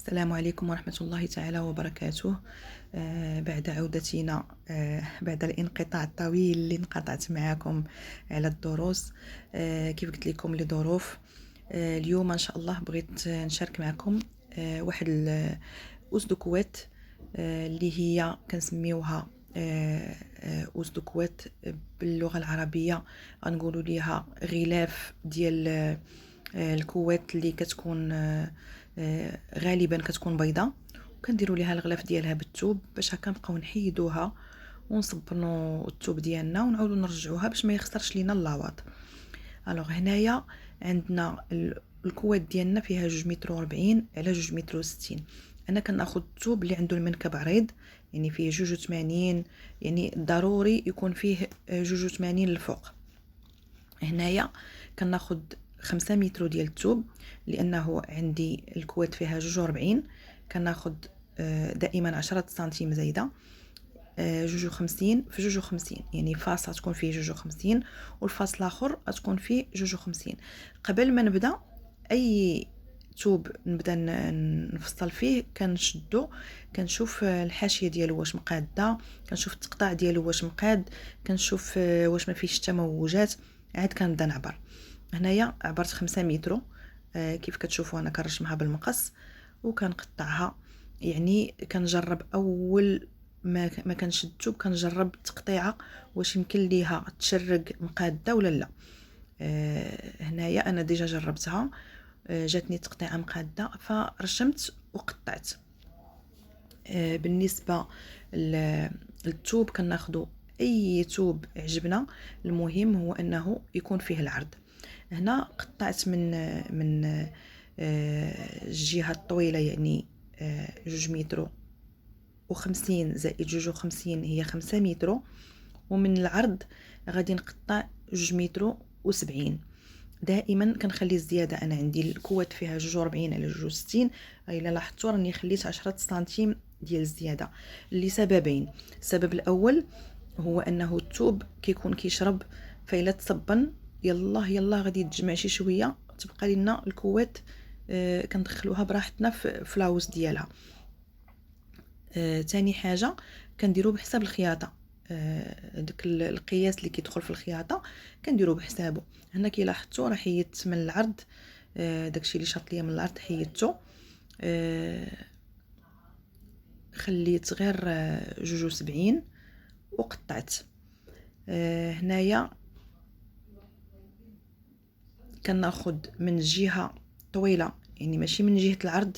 السلام عليكم ورحمة الله تعالى وبركاته. بعد عودتنا بعد الانقطاع الطويل اللي انقطعت معكم على الدروس. كيف قلت لكم لظروف. اليوم ان شاء الله بغيت نشارك معكم واحد الأسدكوات اللي هي كنسميوها أسدكوات باللغة العربية. غنقولوا ليها غلاف ديال الكوات اللي كتكون غالبا كتكون بيضاء، وكنديروا ليها الغلاف ديالها بالثوب باش هكا نبقاو نحيدوها ونصبنوا الثوب ديالنا ونعاودوا نرجعوها باش ما يخسرش لينا اللاواط. الوغ هنايا عندنا الكوات ديالنا فيها 2 متر و40 على 2 متر و60. انا كناخذ الثوب اللي عنده المنكب عريض، يعني فيه 82، يعني ضروري يكون فيه 82 للفوق. هنايا كناخذ 5 متر ديال الثوب لانه عندي الكوات فيها 42. كناخذ دائما 10 سنتيم زايده، 52 في 52، يعني فاس غتكون فيه 52 والفاس الاخر غتكون فيه 52. قبل ما نبدا اي ثوب نبدا نفصل فيه كنشدو، كنشوف الحاشيه ديالو واش مقاده، كنشوف التقطاع ديالو واش مقاد، كنشوف واش ما فيهش تموجات، عاد كنبدا نعبر. هنايا عبرت 5 متر. كيف كتشوفوا انا كنرشمها بالمقص وكنقطعها، يعني كنجرب اول ما كنشد الثوب كنجرب التقطيعه واش يمكن ليها تشرق مقاده ولا لا. هنايا انا ديجا جربتها، جاتني تقطيعه مقاده فرشمت وقطعت. بالنسبه للثوب كناخذوا اي ثوب عجبنا، المهم هو انه يكون فيه العرض. هنا قطعت من الجهه الطويله، يعني 2 متر و50 زائد 52 هي 5 متر، ومن العرض غادي نقطع 2 متر و70. دائما كنخلي الزياده، انا عندي الكوات فيها 42 على 62، الا لاحظتوا راني خليت 10 سنتيم ديال الزياده لسببين. السبب الاول هو انه الثوب كيكون كيشرب، فإلا تصبن يلا غادي تجمع شي شويه تبقى لنا الكوات كندخلوها براحتنا في لاوز ديالها. تاني حاجه كنديروا بحساب الخياطه، داك القياس اللي كيدخل في الخياطه كنديروا بحسابه. هنا كي لاحظتوا راه حيدت من العرض، داكشي اللي شاط ليا من العرض حيدته، خليت غير 72 وقطعت. هنايا كناخذ من الجهه الطويله، يعني ماشي من جهه العرض،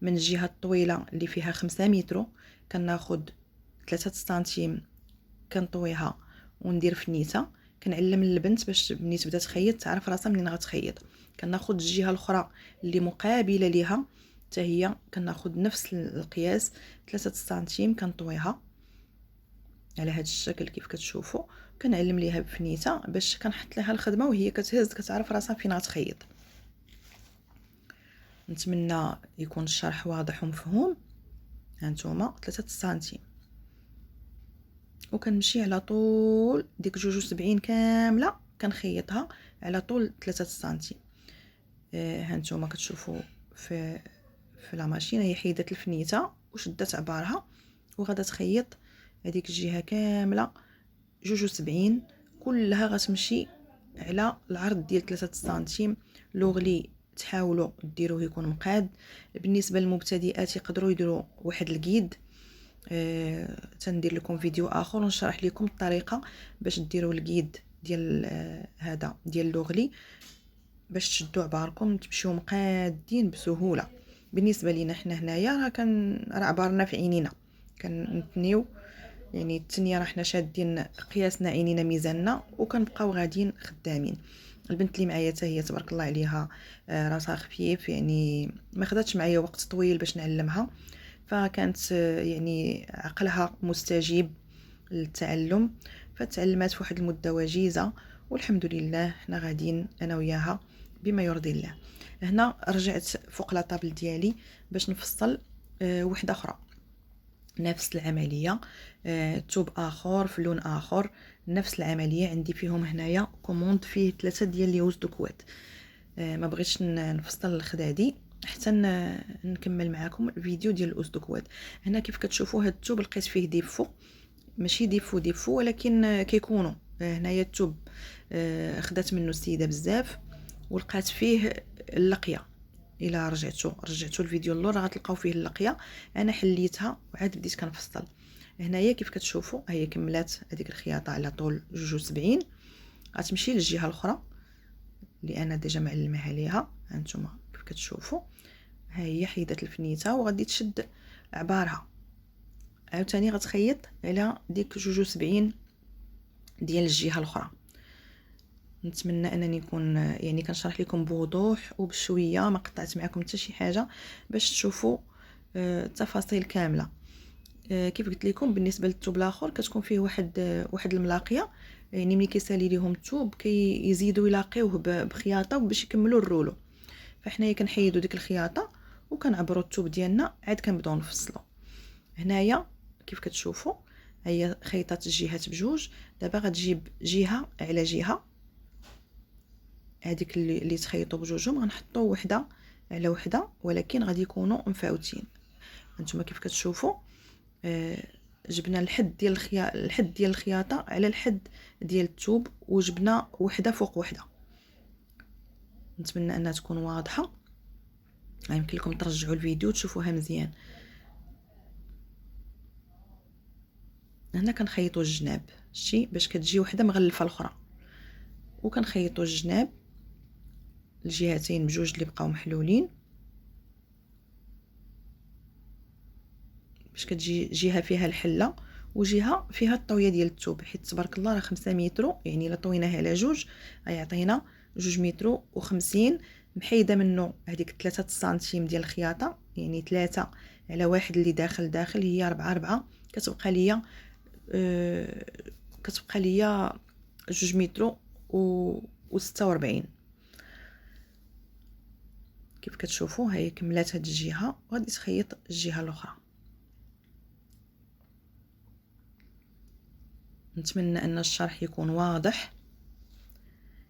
من الجهه الطويله اللي فيها 5 متر كناخذ 3 سنتيم كنطويها وندير فنيته. كنعلم البنت باش ملي تبدا تخيط تعرف راسها منين غتخيط. كناخذ الجهه الاخرى اللي مقابله ليها حتى هي كناخذ نفس القياس 3 سنتيم كنطويها على هذا الشكل كيف كتشوفوا. كنعلم ليها بفنيته باش كنحط لها الخدمه وهي كتهز كتعرف راسها فين غتخيط. نتمنى يكون الشرح واضح ومفهوم. هانتوما 3 سنتيم وكنمشي على طول ديك 72 كامله كنخيطها على طول 3 سنتيم. هانتوما كتشوفوا في لا ماشين هي حيدت الفنيته وشدت عبارها وغادا تخيط هذيك الجهه كامله 72 كلها غتمشي على العرض ديال 3 سنتيم. لوغلي تحاولوا ديروه يكون مقاد. بالنسبه للمبتدئات يقدروا يديروا واحد القيد، تندير لكم فيديو اخر ونشرح لكم الطريقه باش ديروا القيد ديال هذا ديال لوغلي باش تشدوا عباركم تمشيو مقادين بسهوله. بالنسبه لينا حنا هنايا راه عبارنا في عينينا كنتنيو، يعني التنيه راه حنا شادين قياسنا عينينا ميزاننا وكنبقاو غاديين خدامين. البنت اللي معايا حتى هي تبارك الله عليها راسها خفيف، يعني ما خداتش معايا وقت طويل باش نعلمها، فكانت يعني عقلها مستجيب للتعلم، فتعلمات في واحد المده وجيزه والحمد لله حنا غاديين انا وياها بما يرضي الله. هنا رجعت فوق لا طابل ديالي باش نفصل وحده اخرى نفس العمليه، ثوب اخر في لون اخر نفس العمليه. عندي فيهم هنايا كوموند فيه 3 ديال لي وز دو كوات. ما بغيتش نفصل الخدادي حتى نكمل معكم الفيديو ديال الاسدكوات. هنا كيف كتشوفوا هاد الثوب لقيت فيه ديفو، ماشي ديفو ولكن كيكونوا هنايا الثوب خدات منه السيده بزاف ولقات فيه اللقيه. الا رجعتوا الفيديو اللور غتلقاو فيه اللقيه. انا حليتها وعاد بديت كنفصل. هنايا كيف كتشوفوا هي كملات هذيك الخياطه على طول 72. غتمشي للجهه الاخرى اللي انا ديجا معلمها ليها. هانتوما كيف كتشوفوا ها هي حيدت الفنيته وغادي تشد عبارها. عاوتاني غتخيط على ديك 72 ديال الجهه الاخرى. نتمنى انني نكون يعني كنشرح لكم بوضوح وبشويه، ما قطعت معكم حتى شي حاجه باش تشوفوا التفاصيل كامله. كيف قلت لكم بالنسبه للثوب الاخر كتكون فيه واحد الملاقيه، يعني ملي كيسالي ليهم الثوب كيزيدوا يلاقيوه بخياطه باش يكملوا الرولو. فحنايا كنحيدوا ديك الخياطه وكنعبروا الثوب ديالنا عاد كنبداو نفصلوا. هنايا كيف كتشوفوا هي خيطات الجهات بجوج. دابا غتجيب جهه على جهه، هذيك اللي تخيطوا بجوجهم غنحطوا وحده على وحده ولكن غادي يكونوا مفاوتين. هانتوما كيف كتشوفوا جبنا الحد ديال الخياطه على الحد ديال الثوب وجبنا وحده فوق وحده. نتمنى انها تكون واضحه. يمكن لكم ترجعوا الفيديو تشوفوها مزيان. هنا كنخيطوا الجناب شتي باش كتجي وحده مغلفه الاخرى، وكنخيطوا الجناب الجهتين بجوج اللي بقاو محلولين باش كتجي جهه فيها الحله وجهه فيها الطويه ديال الثوب، حيت تبارك الله راه 5 متر، يعني الا طويناها على جوج غيعطينا 2 متر و50. محيده منه هذيك 3 سنتيم ديال الخياطه، يعني 3 على 1 اللي داخل هي 4 كتبقى ليا كتبقى ليا 2 متر و46. كيف كتشوفوا هي كملات هاد الجهه وغادي تخيط الجهه الاخرى. نتمنى ان الشرح يكون واضح.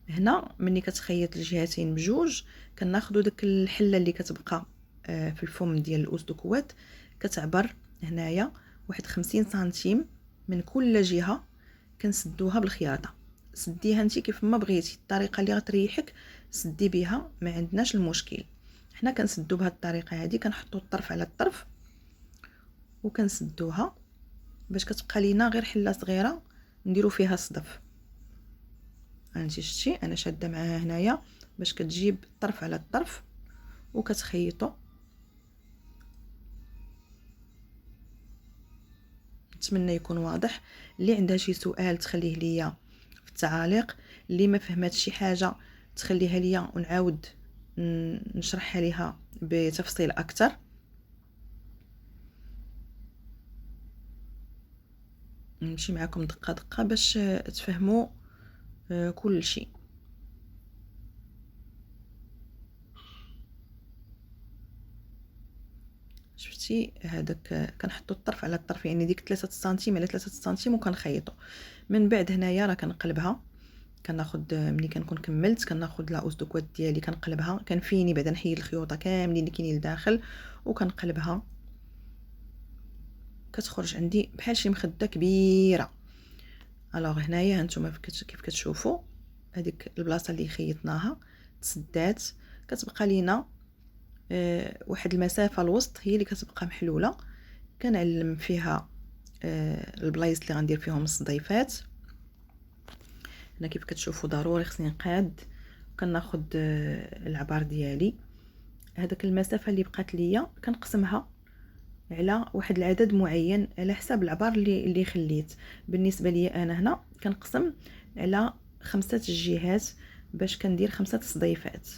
هنا ملي كتخيط الجهتين بجوج كناخذوا داك الحله اللي كتبقى في الفم ديال الاسدكوات، كتعبر هنايا واحد 50 سنتيم من كل جهه، كنسدوها بالخياطه. سديها انت كيف ما بغيتي، الطريقه اللي غتريحك سدي بها، ما عندناش المشكل. حنا كنسدو بهذه الطريقه هذه، كنحطوا الطرف على الطرف وكنسدوها باش كتبقى لينا غير حله صغيره نديرو فيها الصدف. هانتي شتي انا شاده معاها هنايا باش كتجيب الطرف على الطرف وكتخيطوا. نتمنى يكون واضح. اللي عندها شي سؤال تخليه ليا في التعاليق، اللي ما فهمت شي حاجه تخليها ليا ونعاود نشرحها ليها بتفصيل اكثر. نمشي معكم دقه دقه باش تفهموا كل شيء. شفتي هذاك كنحطوا الطرف على الطرف، يعني ديك 3 سنتيم على 3 سنتيم وكنخيطوا. من بعد هنايا راه كنقلبها، كناخذ ملي كنكون كملت كناخذ لا اسدكوات ديالي كنقلبها، كنفيني بعدا نحيد الخيوطه كاملين اللي كاينين لداخل وكنقلبها، كتخرج عندي بحال شي مخده كبيره. الوغ هنايا هانتوما كيف كتشوفوا هذيك البلاصه اللي خيطناها تسدات، كتبقى لينا واحد المسافه الوسط هي اللي كتبقى محلوله. كنعلم فيها البلايص اللي غندير فيهم الصديفات. هنا كيف كتشوفوا ضروري خصني نقاد، كناخذ العبار ديالي. هذاك المسافه اللي بقات ليا كنقسمها على واحد العدد معين على حساب العبار اللي خليت. بالنسبه لي انا هنا كنقسم على 5 جهات باش كندير 5 صديفات.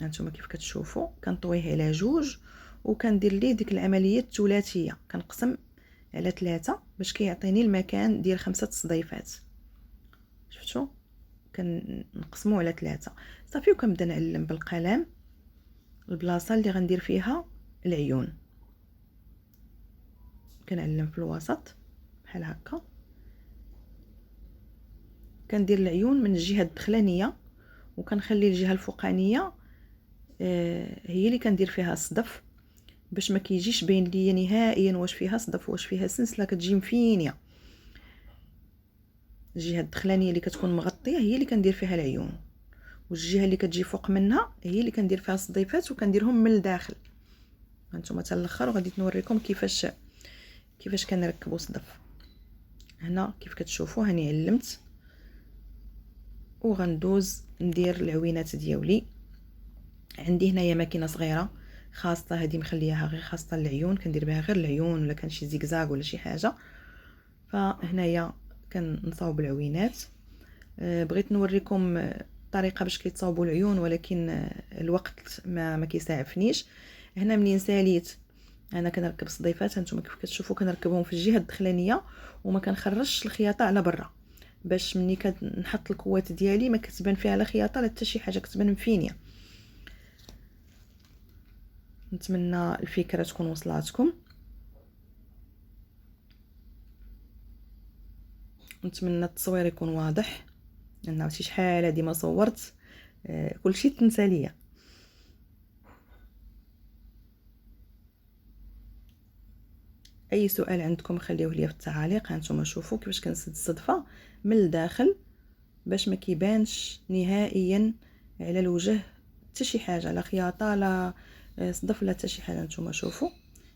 هانتوما كيف كتشوفوا كنطويه على جوج وكندير ليه ديك العمليه الثلاثيه، كنقسم على 3 باش كيعطيني المكان ديال 5 صديفات. شفتوا كنقسمو على 3 صافي. وكنبدا نعلم بالقلم البلاصه اللي غندير فيها العيون، كنعلم في الوسط بحال هكا، كندير العيون من الجهه الدخلانيه وكنخلي الجهه الفوقانيه هي اللي كندير فيها الصدف باش ما كيجيش باين ليا نهائيا واش فيها صدف واش فيها سلسله، كتجي مفينيه. الجهه الدخلانيه اللي كتكون مغطيه هي اللي كندير فيها العيون، والجهه اللي كتجي فوق منها هي اللي كندير فيها الصديفات وكنديرهم من الداخل. هانتوما حتى الاخر وغادي نوريكم كيفاش كنركبوا صدف. هنا كيف كتشوفوا هاني علمت، وغندوز ندير العوينات ديالي. عندي هنايا ماكينه صغيره خاصه، هذه مخليها غير خاصه للعيون، كندير بها غير العيون ولا كان شي زيكزاك ولا شي حاجه. فهنايا كنصاوب العوينات. بغيت نوريكم الطريقه باش كيتصاوبوا العيون، ولكن الوقت ما كيسعفنيش. هنا منين ساليت انا كنركب الصديفات، هانتوما كيف كتشوفوا كنركبهم في الجهه الدخلانيه وما كنخرجش الخياطه على برا، باش مني كنحط الكوات ديالي ما كتبان فيها لا خياطه لا حتى شي حاجه، كتبان مفينيه. نتمنى الفكره تكون وصلاتكم، نتمنى التصوير يكون واضح، لان عرفتي شحال هادي ما صورت، كلشي تنسى ليا. اي سؤال عندكم خليوه لي في التعاليق. هانتوما شوفوا كيفاش كنسد الصدفه من الداخل باش ما كيبانش نهائيا على الوجه حتى شي حاجه، لا خياطه لا صدف لا حتى شي حاجه. نتوما شوفوا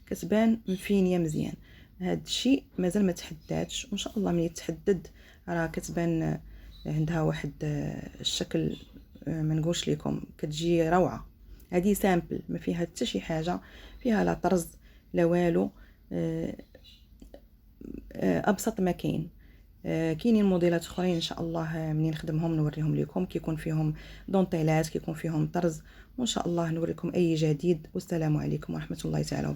كتبان مفينيه مزيان. هاد الشيء مازال ما تحددش، وان شاء الله ملي تحدد راه كتبان عندها واحد الشكل ما نقولش لكم، كتجي روعه. هذه سامبل ما فيها حتى شي حاجه، فيها لا طرز لا والو، ابسط ما كاين. كاينين موديلات اخرين ان شاء الله منين نخدمهم نوريهم لكم، كيكون فيهم دونطيلات، كيكون فيهم طرز، وان شاء الله نوريكم اي جديد. والسلام عليكم ورحمه الله تعالى وبركاته.